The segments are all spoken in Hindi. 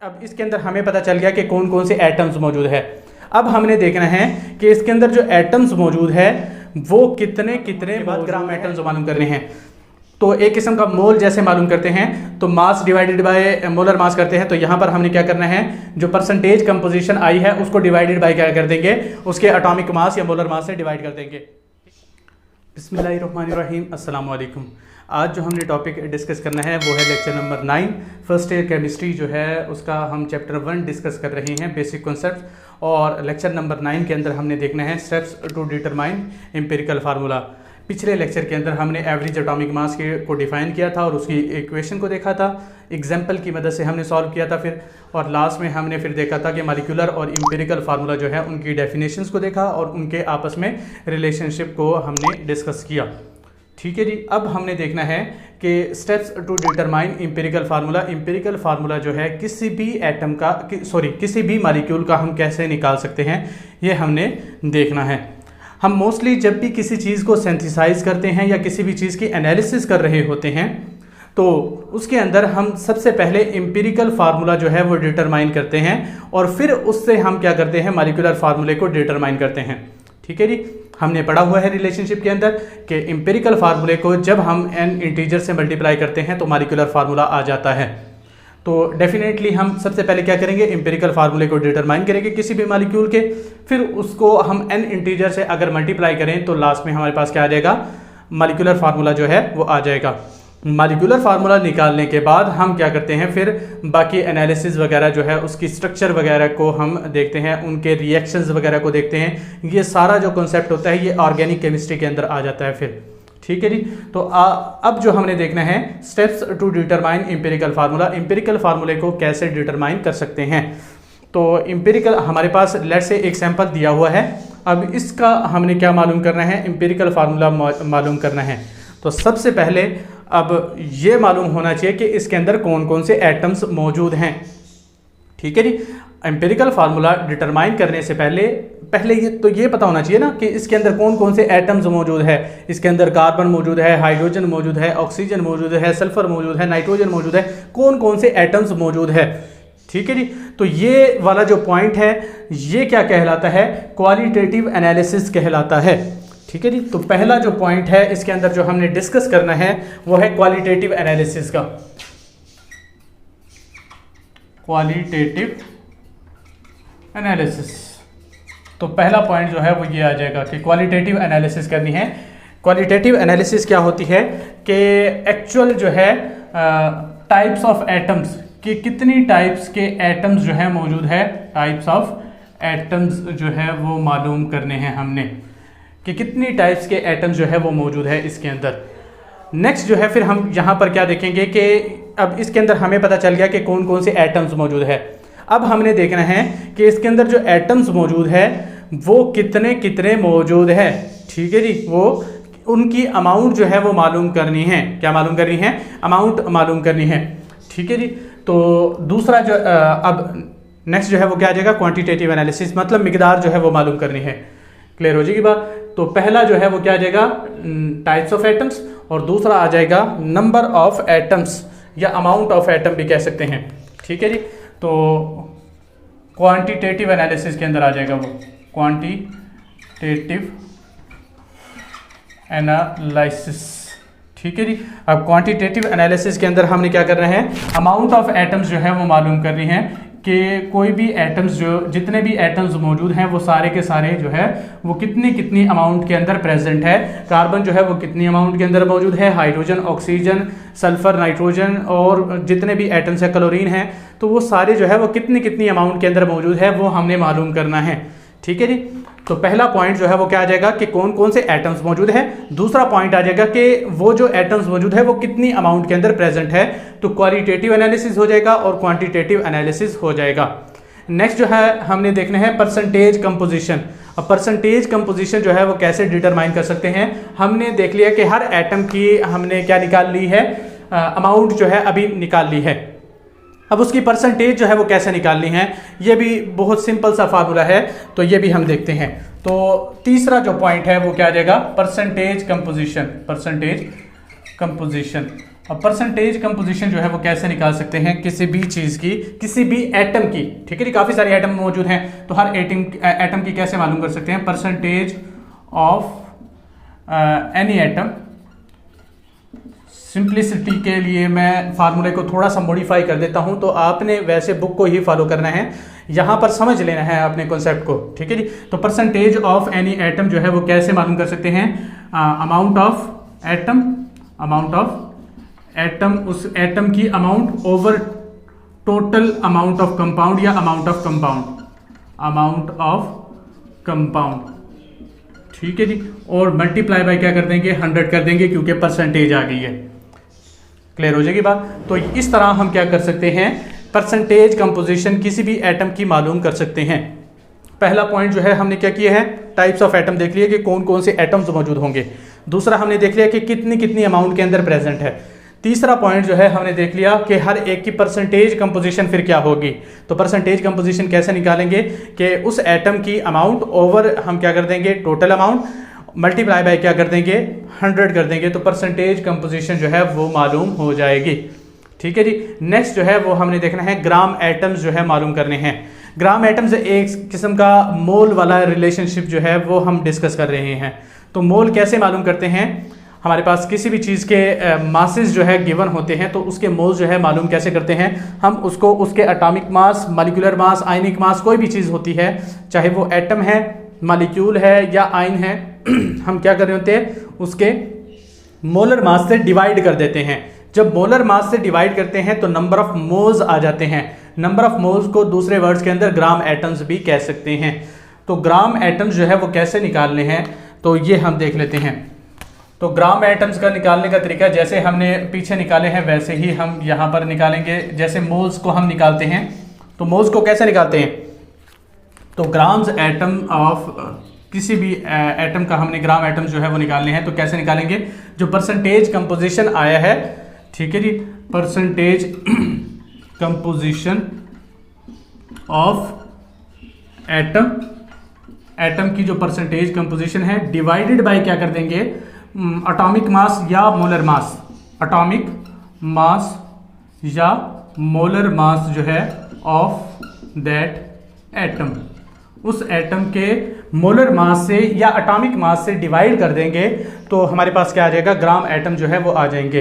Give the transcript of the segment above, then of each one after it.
अब इसके अंदर हमें पता चल गया कि कौन कौन से एटम्स मौजूद है। अब हमने देखना है कि इसके अंदर जो एटम्स मौजूद है वो कितने कितने ग्राम एटम्स मालूम करने हैं। तो एक किस्म का मोल जैसे मालूम करते हैं तो mass divided by molar mass करते हैं, तो यहाँ पर हमने क्या करना है, जो परसेंटेज कंपोजिशन आई है उसको डिवाइडेड बाय क्या कर देंगे, उसके एटॉमिक मास या मोलर मास से डिवाइड कर देंगे। बिस्मिल्लाहिर्रहमानिर्रहीम, अस्सलाम वालेकुम। आज जो हमने टॉपिक डिस्कस करना है वो है lecture number 9 first year chemistry जो है उसका हम चैप्टर 1 डिस्कस कर रहे हैं, बेसिक कॉन्सेप्ट। और लेक्चर नंबर 9 के अंदर हमने देखना है steps to determine empirical formula. पिछले लेक्चर के अंदर हमने एवरेज एटॉमिक मास को डिफाइन किया था और उसकी इक्वेशन को देखा था, एग्जाम्पल की मदद से हमने सॉल्व किया था फिर, और लास्ट में हमने फिर देखा था कि मॉलिक्यूलर और एम्पिरिकल फार्मूला जो है उनकी डेफिनेशंस को देखा और उनके आपस में रिलेशनशिप को हमने डिस्कस किया। ठीक है जी, अब हमने देखना है कि steps to determine empirical formula. Empirical formula जो है किसी भी एटम का किसी भी मॉलिक्यूल का हम कैसे निकाल सकते हैं, ये हमने देखना है। हम मोस्टली जब भी किसी चीज़ को सिंथेसाइज करते हैं या किसी भी चीज़ की एनालिसिस कर रहे होते हैं तो उसके अंदर हम सबसे पहले एम्पिरिकल फार्मूला जो है वो डिटरमाइन करते हैं और फिर उससे हम क्या करते हैं, मॉलिक्यूलर फार्मूले को डिटरमाइन करते हैं। ठीक है जी, हमने पढ़ा हुआ है रिलेशनशिप के अंदर कि एम्पिरिकल फार्मूले को जब हम n इंटीजर से मल्टीप्लाई करते हैं तो मॉलिक्यूलर फार्मूला आ जाता है। तो डेफिनेटली हम सबसे पहले क्या करेंगे, एम्पिरिकल फार्मूले को डिटरमाइन करेंगे किसी भी मॉलिक्यूल के, फिर उसको हम n इंटीजर से अगर मल्टीप्लाई करें तो लास्ट में हमारे पास क्या आ जाएगा, मॉलिक्यूलर फार्मूला जो है वो आ जाएगा। मॉलिक्यूलर फार्मूला निकालने के बाद हम क्या करते हैं, फिर बाकी एनालिसिस वगैरह जो है उसकी स्ट्रक्चर वगैरह को हम देखते हैं, उनके रिएक्शंस वगैरह को देखते हैं। ये सारा जो कॉन्सेप्ट होता है ये ऑर्गेनिक केमिस्ट्री के अंदर आ जाता है फिर। ठीक है जी, तो अब जो हमने देखना है steps to determine empirical formula. Empirical फार्मूले को कैसे डिटरमाइन कर सकते हैं, तो एम्पिरिकल हमारे पास लेट से एक सैंपल दिया हुआ है। अब इसका हमने क्या मालूम करना है, एम्पिरिकल फार्मूला मालूम करना है। तो सबसे पहले अब ये मालूम होना चाहिए कि इसके अंदर कौन कौन से एटम्स मौजूद हैं। ठीक है जी, एम्पिरिकल फार्मूला डिटरमाइन करने से पहले ये पता होना चाहिए ना कि इसके अंदर कौन कौन से एटम्स मौजूद है। इसके अंदर कार्बन मौजूद है, हाइड्रोजन मौजूद है, ऑक्सीजन मौजूद है, सल्फर मौजूद है, नाइट्रोजन मौजूद है, कौन कौन से एटम्स मौजूद है। ठीक है जी, तो ये वाला जो पॉइंट है ये क्या कहलाता है, क्वालिटेटिव एनालिसिस कहलाता है। ठीक है जी, तो पहला जो पॉइंट है इसके अंदर जो हमने डिस्कस करना है वो है क्वालिटेटिव एनालिसिस का। क्वालिटेटिव एनालिसिस, तो पहला पॉइंट जो है वो ये आ जाएगा कि क्वालिटेटिव एनालिसिस करनी है। क्वालिटेटिव एनालिसिस क्या होती है कि एक्चुअल जो है टाइप्स ऑफ एटम्स कि कितनी टाइप्स के एटम्स जो है मौजूद है, टाइप्स ऑफ एटम्स जो है वो मालूम करने हैं हमने कि कितनी टाइप्स के एटम्स जो है वो मौजूद है इसके अंदर। नेक्स्ट जो है फिर हम यहाँ पर क्या देखेंगे कि अब इसके अंदर हमें पता चल गया कि कौन कौन से एटम्स मौजूद है। अब हमने देखना है कि इसके अंदर जो एटम्स मौजूद है वो कितने कितने मौजूद है। ठीक है जी, वो उनकी अमाउंट जो है वो मालूम करनी है। क्या मालूम करनी है, अमाउंट मालूम करनी है। ठीक है जी, तो दूसरा जो अब नेक्स्ट जो है वो क्या आ जाएगा, क्वांटिटेटिव एनालिसिस, मतलब मिकदार जो है वो मालूम करनी है। क्लियर हो जाएगी बात। तो पहला जो है वो क्या आ जाएगा, टाइप्स ऑफ एटम्स, और दूसरा आ जाएगा नंबर ऑफ एटम्स या अमाउंट ऑफ एटम भी कह सकते हैं। ठीक है जी, तो क्वांटिटेटिव एनालिसिस के अंदर आ जाएगा वो क्वांटिटेटिव एनालिसिस। ठीक है जी, अब क्वांटिटेटिव एनालिसिस के अंदर हमने क्या करना है, अमाउंट ऑफ एटम्स जो है वो मालूम करनी है कि कोई भी एटम्स जितने भी एटम्स मौजूद हैं वो सारे के सारे जो है वो कितनी अमाउंट के अंदर प्रेजेंट है। कार्बन जो है वो कितनी अमाउंट के अंदर मौजूद है, हाइड्रोजन, ऑक्सीजन, सल्फर, नाइट्रोजन और जितने भी एटम्स है, क्लोरीन है, तो वो सारे जो है वो कितनी अमाउंट के अंदर मौजूद है वो हमने मालूम करना है। ठीक है जी, तो पहला पॉइंट जो है वो क्या आ जाएगा कि कौन कौन से एटम्स मौजूद है। दूसरा पॉइंट आ जाएगा कि वो जो एटम्स मौजूद है वो कितनी अमाउंट के अंदर प्रेजेंट है। तो क्वालिटेटिव एनालिसिस हो जाएगा और क्वांटिटेटिव एनालिसिस हो जाएगा। नेक्स्ट जो है हमने देखना है परसेंटेज कंपोजिशन। अब परसेंटेज कंपोजिशन जो है वो कैसे डिटरमाइन कर सकते हैं, हमने देख लिया कि हर एटम की हमने क्या निकाल ली है, अमाउंट जो है अभी निकाल ली है। अब उसकी परसेंटेज जो है वो कैसे निकालनी है, ये भी बहुत सिंपल सा फार्मूला है, तो ये भी हम देखते हैं। तो तीसरा जो पॉइंट है वो क्या आ जाएगा, परसेंटेज कंपोजिशन। परसेंटेज कंपोजिशन अब परसेंटेज कंपोजिशन जो है वो कैसे निकाल सकते हैं किसी भी चीज़ की, किसी भी एटम की, ठीक है जी। काफ़ी सारे एटम मौजूद हैं, तो हर एटम की कैसे मालूम कर सकते हैं? Percentage of any atom. Simplicity के लिए मैं फार्मूले को थोड़ा सा मॉडिफाई कर देता हूं, तो आपने वैसे बुक को ही फॉलो करना है, यहां पर समझ लेना है अपने कॉन्सेप्ट को, ठीक है जी। तो परसेंटेज ऑफ एनी एटम जो है वो कैसे मालूम कर सकते हैं? अमाउंट ऑफ एटम, उस एटम की amount over total amount of compound या अमाउंट ऑफ कंपाउंड, ठीक है जी। और मल्टीप्लाई बाय क्या कर देंगे? 100 कर देंगे, क्योंकि परसेंटेज आ गई है। क्लियर हो जाएगी बात? तो इस तरह हम क्या कर सकते हैं? परसेंटेज कंपोजिशन किसी भी एटम की मालूम कर सकते हैं। पहला पॉइंट जो है हमने क्या किया है? टाइप्स ऑफ एटम देख लिया कि कौन कौन से एटम्स मौजूद होंगे। दूसरा हमने देख लिया कि कितनी कितनी अमाउंट के अंदर प्रेजेंट है। तीसरा पॉइंट जो है हमने देख लिया कि हर एक की परसेंटेज कंपोजिशन फिर क्या होगी। तो परसेंटेज कंपोजिशन कैसे निकालेंगे कि उस एटम की अमाउंट ओवर हम क्या कर देंगे? टोटल अमाउंट मल्टीप्लाई बाय क्या कर देंगे? 100 कर देंगे, तो परसेंटेज कंपोजिशन जो है वो मालूम हो जाएगी, ठीक है जी। नेक्स्ट जो है वो हमने देखना है ग्राम एटम्स जो है मालूम करने हैं। ग्राम एटम्स एक किस्म का मोल वाला रिलेशनशिप जो है वो हम डिस्कस कर रहे हैं। तो मोल कैसे मालूम करते हैं? हमारे पास किसी भी चीज़ के मासेस जो है गिवन होते हैं, तो उसके मोल जो है मालूम कैसे करते हैं? हम उसको उसके एटॉमिक मास, मॉलिक्यूलर मास, आयनिक मास, कोई भी चीज़ होती है, चाहे वो एटम है, मॉलिक्यूल है या आयन है, हम क्या कर रहे होते हैं? उसके मोलर मास से डिवाइड कर देते हैं। जब मोलर मास से डिवाइड करते हैं तो नंबर ऑफ मोल्स आ जाते हैं। नंबर ऑफ मोल्स को दूसरे वर्ड्स के अंदर ग्राम एटम्स भी कह सकते हैं। तो ग्राम एटम्स जो है वो कैसे निकालने हैं, तो ये हम देख लेते हैं। तो ग्राम एटम्स का निकालने का तरीका जैसे हमने पीछे निकाले हैं वैसे ही हम यहाँ पर निकालेंगे। जैसे मोल्स को हम निकालते हैं, तो मोल्स को कैसे निकालते हैं? तो ग्राम्स एटम ऑफ किसी भी एटम का हमने ग्राम एटम जो है वो निकालने हैं, तो कैसे निकालेंगे? जो परसेंटेज कंपोजिशन आया है, ठीक है जी, परसेंटेज कंपोजिशन ऑफ एटम की जो परसेंटेज कंपोजिशन है डिवाइडेड बाय क्या कर देंगे? एटॉमिक मास या मोलर मास, एटॉमिक मास या मोलर मास जो है ऑफ दैट एटम, उस एटम के मोलर मास से या एटॉमिक मास से डिवाइड कर देंगे, तो हमारे पास क्या आ जाएगा? ग्राम एटम जो है वो आ जाएंगे।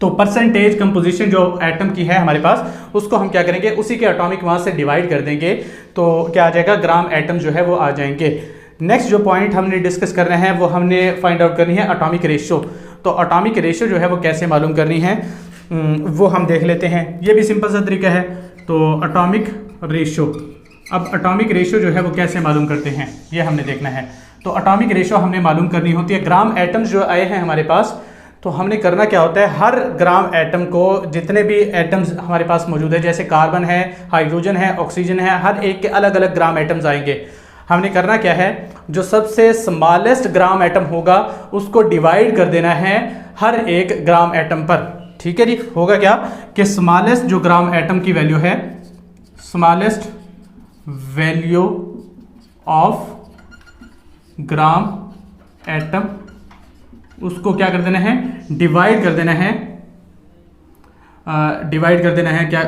तो परसेंटेज कंपोजिशन जो एटम की है हमारे पास, उसको हम क्या करेंगे? उसी के एटॉमिक मास से डिवाइड कर देंगे, तो क्या आ जाएगा? ग्राम एटम जो है वो आ जाएंगे। नेक्स्ट जो पॉइंट हमने डिस्कस करना है वो हमने फाइंड आउट करनी है एटॉमिक रेशियो। तो एटॉमिक रेशियो जो है वो कैसे मालूम करनी है वो हम देख लेते हैं। ये भी सिंपल सा तरीका है। तो एटॉमिक रेशियो, अब एटॉमिक रेशियो जो है वो कैसे मालूम करते हैं ये हमने देखना है। तो एटॉमिक रेशियो हमने मालूम करनी होती है। ग्राम एटम्स जो आए हैं हमारे पास, तो हमने करना क्या होता है? हर ग्राम एटम को, जितने भी एटम्स हमारे पास मौजूद है, जैसे कार्बन है, हाइड्रोजन है, ऑक्सीजन है, हर एक के अलग अलग ग्राम एटम्स आएंगे। हमने करना क्या है? जो सबसे स्मॉलेस्ट ग्राम एटम होगा उसको डिवाइड कर देना है हर एक ग्राम एटम पर, ठीक है जी। होगा क्या कि स्मॉलेस्ट जो ग्राम एटम की वैल्यू है, smallest value of gram atom, उसको क्या कर देना है? डिवाइड कर देना है। डिवाइड कर देना है क्या?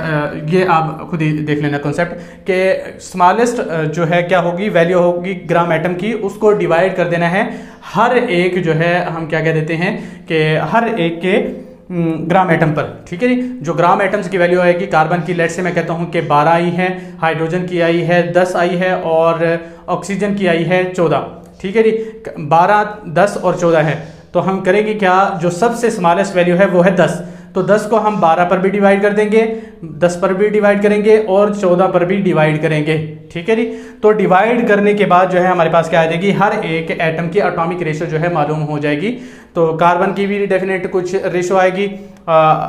ये आप खुद ही देख लेना कॉन्सेप्ट कि स्मॉलेस्ट जो है क्या होगी? वैल्यू होगी ग्राम एटम की, उसको डिवाइड कर देना है हर एक जो है, हम क्या कह देते हैं कि हर एक के ग्राम एटम पर, ठीक है जी। जो ग्राम एटम्स की वैल्यू आएगी, कार्बन की लेट से मैं कहता हूं कि 12 आई है, हाइड्रोजन की आई है 10 आई है, और ऑक्सीजन की आई है 14, ठीक है जी। 12, 10 और 14 है। तो हम करेंगे क्या? जो सबसे स्मॉलेस्ट वैल्यू है वो है 10, तो 10 को हम 12 पर भी डिवाइड कर देंगे, 10 पर भी डिवाइड करेंगे और 14 पर भी डिवाइड करेंगे, ठीक है जी। तो डिवाइड करने के बाद जो है हमारे पास क्या आ जाएगी? हर एक एटम की एटॉमिक रेशियो जो है मालूम हो जाएगी। तो कार्बन की भी डेफिनेट कुछ रेशियो आएगी,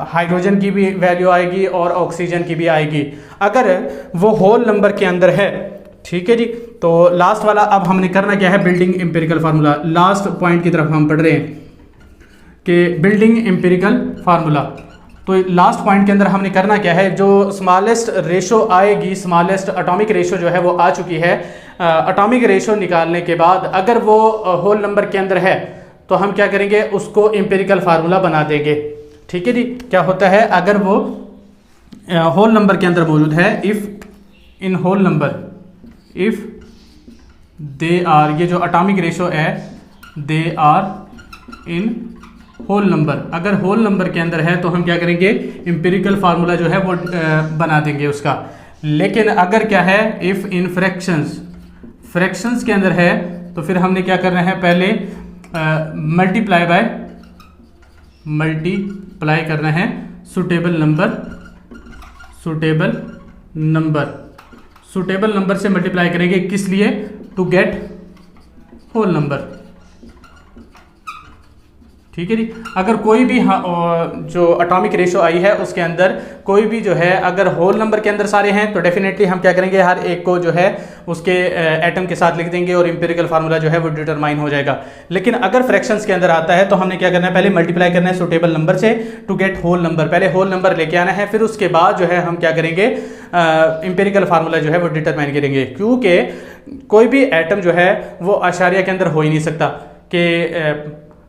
हाइड्रोजन की भी वैल्यू आएगी और ऑक्सीजन की भी आएगी, अगर वो होल नंबर के अंदर है, ठीक है जी। तो लास्ट वाला अब हमने करना क्या है? Building empirical formula. Last point की तरफ हम पढ़ रहे हैं कि बिल्डिंग एम्पिरिकल फार्मूला। तो लास्ट पॉइंट के अंदर हमने करना क्या है? जो स्मॉलेस्ट रेशो आएगी, स्मॉलेस्ट एटॉमिक रेशो जो है वो आ चुकी है। एटॉमिक रेशो निकालने के बाद अगर वो होल नंबर के अंदर है तो हम क्या करेंगे, उसको एम्पिरिकल फार्मूला बना देंगे। ठीक है जी। क्या होता है, अगर वो होल नंबर के अंदर मौजूद है, if in whole number, if they are, ये जो अटॉमिक रेशो है, they are in whole number, अगर होल नंबर के अंदर है तो हम क्या करेंगे, एम्पिरिकल फार्मूला जो है वो बना देंगे उसका। लेकिन अगर क्या है, इफ इन फ्रैक्शंस, फ्रैक्शंस के अंदर है तो फिर हमने क्या करना है, पहले मल्टीप्लाई करना है सुटेबल नंबर से मल्टीप्लाई करेंगे, किस लिए, टू गेट होल नंबर। ठीक है जी। अगर कोई भी जो अटॉमिक रेशो आई है उसके अंदर कोई भी जो है अगर होल नंबर के अंदर सारे हैं तो डेफिनेटली हम क्या करेंगे, हर एक को जो है उसके एटम के साथ लिख देंगे और एम्पिरिकल फार्मूला जो है वो डिटरमाइन हो जाएगा। लेकिन अगर फ्रैक्शंस के अंदर आता है तो हमने क्या करना है, पहले मल्टीप्लाई करना है सुटेबल नंबर से टू गेट होल नंबर, पहले होल नंबर लेके आना है, फिर उसके बाद जो है हम क्या करेंगे, एम्पिरिकल फार्मूला जो है वो डिटरमाइन करेंगे। क्योंकि कोई भी एटम जो है वो आशारिया के अंदर हो ही नहीं सकता कि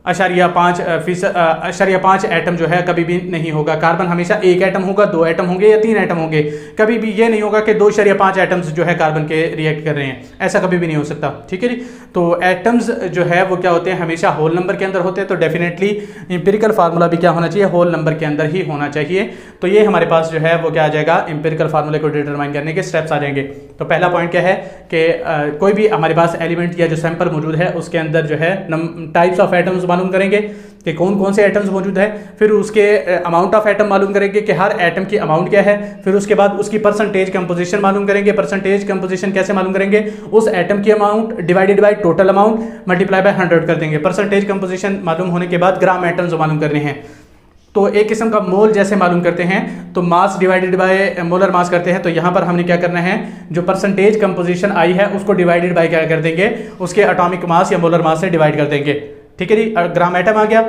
*5 एटम जो है कभी भी नहीं होगा। कार्बन हमेशा एक एटम होगा, 2 एटम होंगे या 3 एटम होंगे, कभी भी ये नहीं होगा कि 2.5 एटम्स जो है कार्बन के रिएक्ट कर रहे हैं, ऐसा कभी भी नहीं हो सकता। ठीक है जी। तो एटम्स जो है वो क्या होते हैं, हमेशा होल नंबर के अंदर होते हैं, तो डेफिनेटली एम्पिरिकल फार्मूला भी क्या होना चाहिए, होल नंबर के अंदर ही होना चाहिए। तो ये हमारे पास जो है वो क्या आ जाएगा, एम्पिरिकल फार्मूले को डिटरमाइन करने के स्टेप्स आ जाएंगे। तो पहला पॉइंट क्या है कि कोई भी हमारे पास एलिमेंट या जो सैंपल मौजूद है उसके अंदर जो है टाइप्स ऑफ एटम्स मालूम करेंगे कि कौन कौन से एटम्स मौजूद है, फिर उसके अमाउंट ऑफ एटम मालूम करेंगे कि हर एटम की अमाउंट क्या है, फिर उसके बाद उसकी परसेंटेज कंपोजिशन मालूम करेंगे। परसेंटेज कंपोजिशन कैसे मालूम करेंगे, उस एटम की amount divided by total amount multiply by 100 कर देंगे। परसेंटेज कंपोजिशन मालूम होने के बाद ग्राम एटम्स मालूम करने हैं, तो एक किस्म का मोल जैसे मालूम करते हैं तो mass divided by molar mass करते हैं। तो यहाँ पर हमने क्या करना है, जो परसेंटेज कंपोजिशन आई है उसको डिवाइडेड बाय क्या कर देंगे, उसके एटॉमिक मास या मोलर मास से डिवाइड कर देंगे। ठीक है जी। ग्राम एटम आ गया,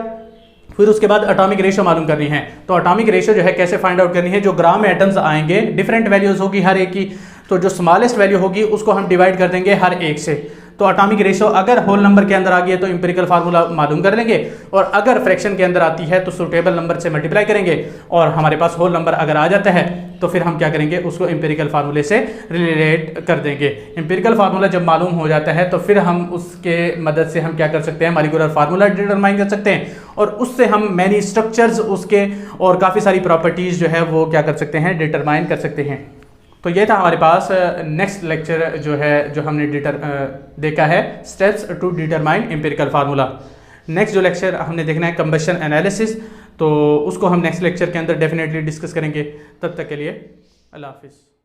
फिर उसके बाद एटॉमिक रेशो मालूम करनी है। तो एटॉमिक रेशो जो है कैसे फाइंड आउट करनी है, जो ग्राम एटम्स आएंगे डिफरेंट वैल्यूज होगी हर एक की, तो जो स्मॉलेस्ट वैल्यू होगी उसको हम डिवाइड कर देंगे हर एक से। तो एटॉमिक रेशो अगर होल नंबर के अंदर आ गई है तो एम्पिरिकल फार्मूला मालूम कर लेंगे, और अगर फ्रैक्शन के अंदर आती है तो सुटेबल नंबर से मल्टीप्लाई करेंगे, और हमारे पास होल नंबर अगर आ जाता है तो फिर हम क्या करेंगे, उसको एम्पिरिकल फार्मूले से रिलेट कर देंगे। एम्पिरिकल फार्मूला जब मालूम हो जाता है तो फिर हम उसके मदद से हम क्या कर सकते हैं, मॉलिक्यूलर फार्मूला डिटरमाइन कर सकते हैं, और उससे हम मैनी स्ट्रक्चर्स उसके और काफ़ी सारी प्रॉपर्टीज़ जो है वो क्या कर सकते हैं, डिटरमाइन कर सकते हैं। तो ये था हमारे पास नेक्स्ट लेक्चर जो है, जो हमने देखा है steps to determine empirical formula. Next जो लेक्चर हमने देखना है कंबशन एनालिसिस, तो उसको हम नेक्स्ट लेक्चर के अंदर डेफिनेटली डिस्कस करेंगे। तब तक के लिए अल्लाह हाफिज़।